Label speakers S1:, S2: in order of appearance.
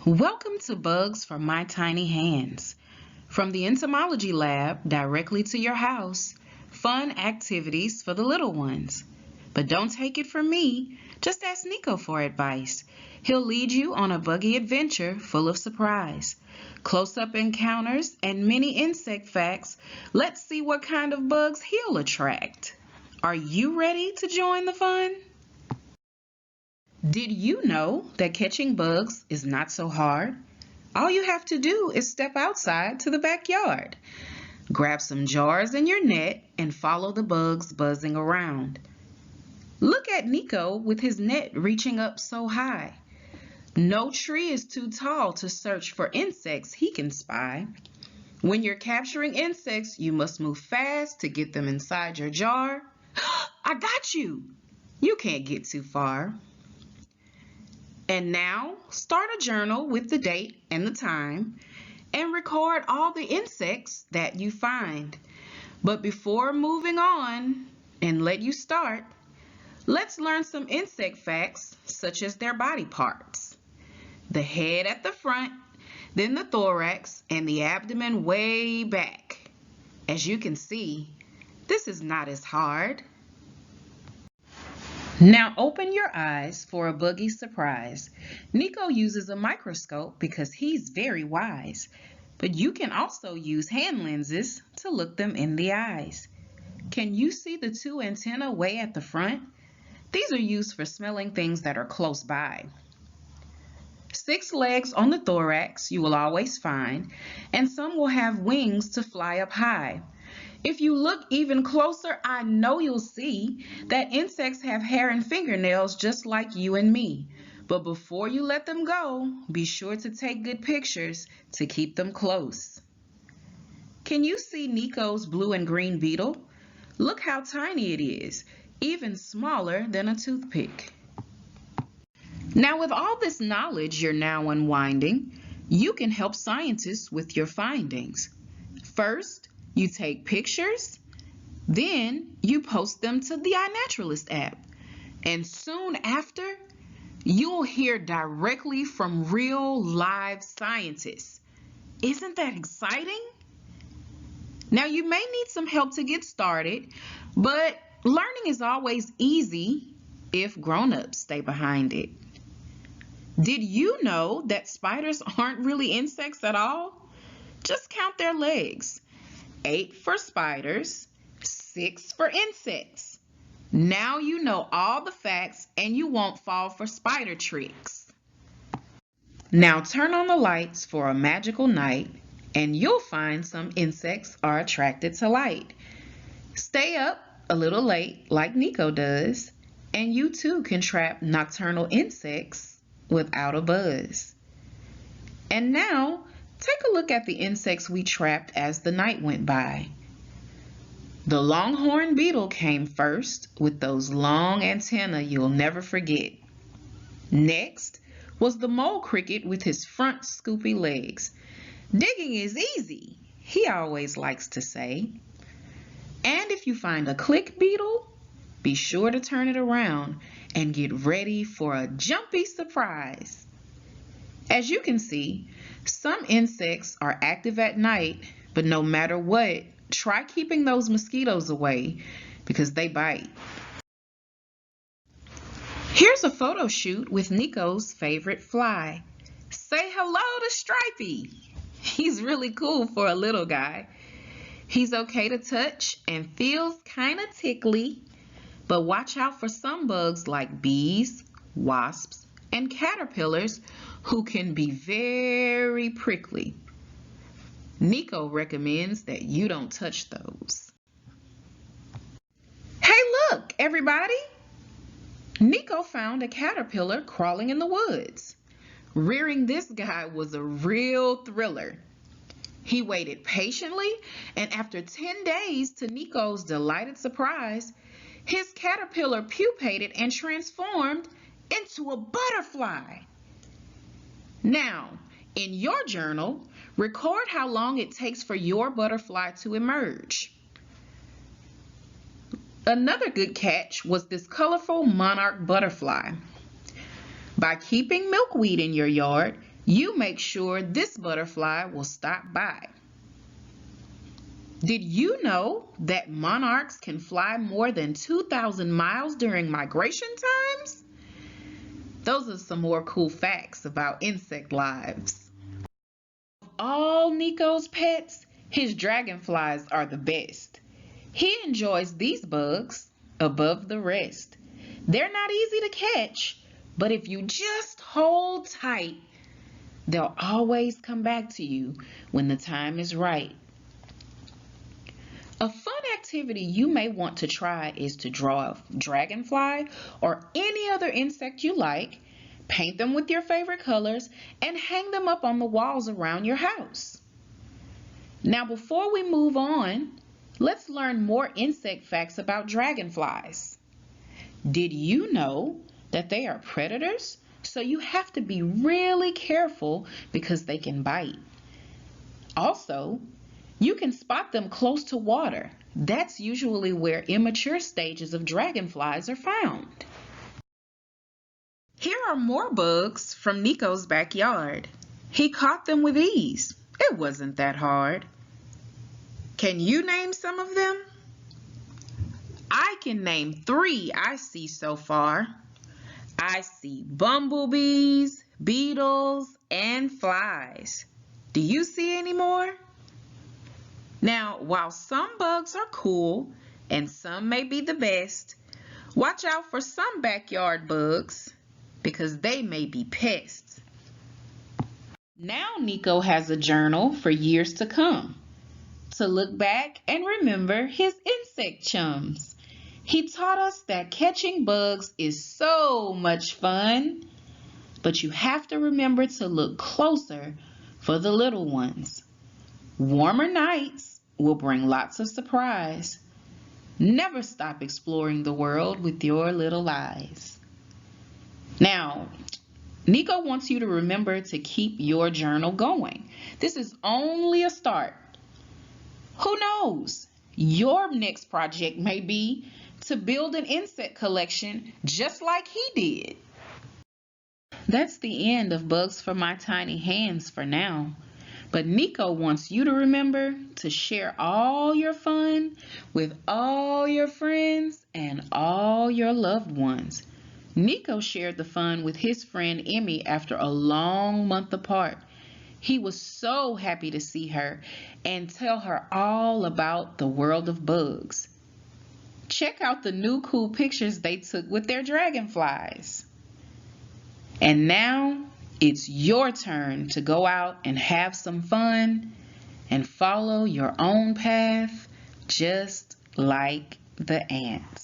S1: Welcome to Bugs from My Tiny Hands. From the entomology lab directly to your house, fun activities for the little ones. But don't take it from me, just ask Nico for advice. He'll lead you on a buggy adventure full of surprise. Close-up encounters and mini insect facts. Let's see what kind of bugs he'll attract. Are you ready to join the fun? Did you know that catching bugs is not so hard? All you have to do is step outside to the backyard. Grab some jars in your net and follow the bugs buzzing around. Look at Nico with his net reaching up so high. No tree is too tall to search for insects he can spy. When you're capturing insects, you must move fast to get them inside your jar. I got you! You can't get too far. And now, start a journal with the date and the time and record all the insects that you find. But before moving on and let you start, let's learn some insect facts such as their body parts. The head at the front, then the thorax and the abdomen way back. As you can see, this is not as hard. Now open your eyes for a buggy surprise. Nico uses a microscope because he's very wise, but you can also use hand lenses to look them in the eyes. Can you see the two antennae way at the front? These are used for smelling things that are close by. 6 legs on the thorax you will always find, and some will have wings to fly up high. If you look even closer, I know you'll see that insects have hair and fingernails just like you and me. But before you let them go, be sure to take good pictures to keep them close. Can you see Nico's blue and green beetle? Look how tiny it is, even smaller than a toothpick. Now with all this knowledge you're now unwinding, you can help scientists with your findings. First, you take pictures, then you post them to the iNaturalist app. And soon after, you'll hear directly from real live scientists. Isn't that exciting? Now you may need some help to get started, but learning is always easy if grown-ups stay behind it. Did you know that spiders aren't really insects at all? Just count their legs. 8 for spiders, 6 for insects. Now you know all the facts and you won't fall for spider tricks. Now turn on the lights for a magical night and you'll find some insects are attracted to light. Stay up a little late like Nico does, and you too can trap nocturnal insects without a buzz. And now, take a look at the insects we trapped as the night went by. The longhorn beetle came first with those long antennae you'll never forget. Next was the mole cricket with his front scoopy legs. Digging is easy, he always likes to say. And if you find a click beetle, be sure to turn it around and get ready for a jumpy surprise. As you can see, some insects are active at night, but no matter what, try keeping those mosquitoes away because they bite. Here's a photo shoot with Nico's favorite fly. Say hello to Stripey. He's really cool for a little guy. He's okay to touch and feels kind of tickly, but watch out for some bugs like bees, wasps, and caterpillars who can be very prickly. Nico recommends that you don't touch those. Hey look, everybody! Nico found a caterpillar crawling in the woods. Rearing this guy was a real thriller. He waited patiently, and after 10 days, to Nico's delighted surprise, his caterpillar pupated and transformed into a butterfly. Now, in your journal, record how long it takes for your butterfly to emerge. Another good catch was this colorful monarch butterfly. By keeping milkweed in your yard, You make sure this butterfly will stop by. Did you know that monarchs can fly more than 2,000 miles during migration times? Those are some more cool facts about insect lives. Of all Nico's pets, his dragonflies are the best. He enjoys these bugs above the rest. They're not easy to catch, but if you just hold tight, they'll always come back to you when the time is right. A fun activity you may want to try is to draw a dragonfly or any other insect you like, paint them with your favorite colors, and hang them up on the walls around your house. Now, before we move on, let's learn more insect facts about dragonflies. Did you know that they are predators? So you have to be really careful because they can bite. Also, you can spot them close to water. That's usually where immature stages of dragonflies are found. Here are more bugs from Nico's backyard. He caught them with ease. It wasn't that hard. Can you name some of them? I can name 3 I see so far. I see bumblebees, beetles, and flies. Do you see any more? Now, while some bugs are cool and some may be the best, watch out for some backyard bugs because they may be pests. Now Nico has a journal for years to come to look back and remember his insect chums. He taught us that catching bugs is so much fun, but you have to remember to look closer for the little ones. Warmer nights will bring lots of surprise. Never stop exploring the world with your little eyes. Now, Nico wants you to remember to keep your journal going. This is only a start. Who knows? Your next project may be to build an insect collection just like he did. That's the end of Bugs for My Tiny Hands for now. But Nico wants you to remember to share all your fun with all your friends and all your loved ones. Nico shared the fun with his friend Emmy after a long month apart. He was so happy to see her and tell her all about the world of bugs. Check out the new cool pictures they took with their dragonflies. And now it's your turn to go out and have some fun and follow your own path just like the ants.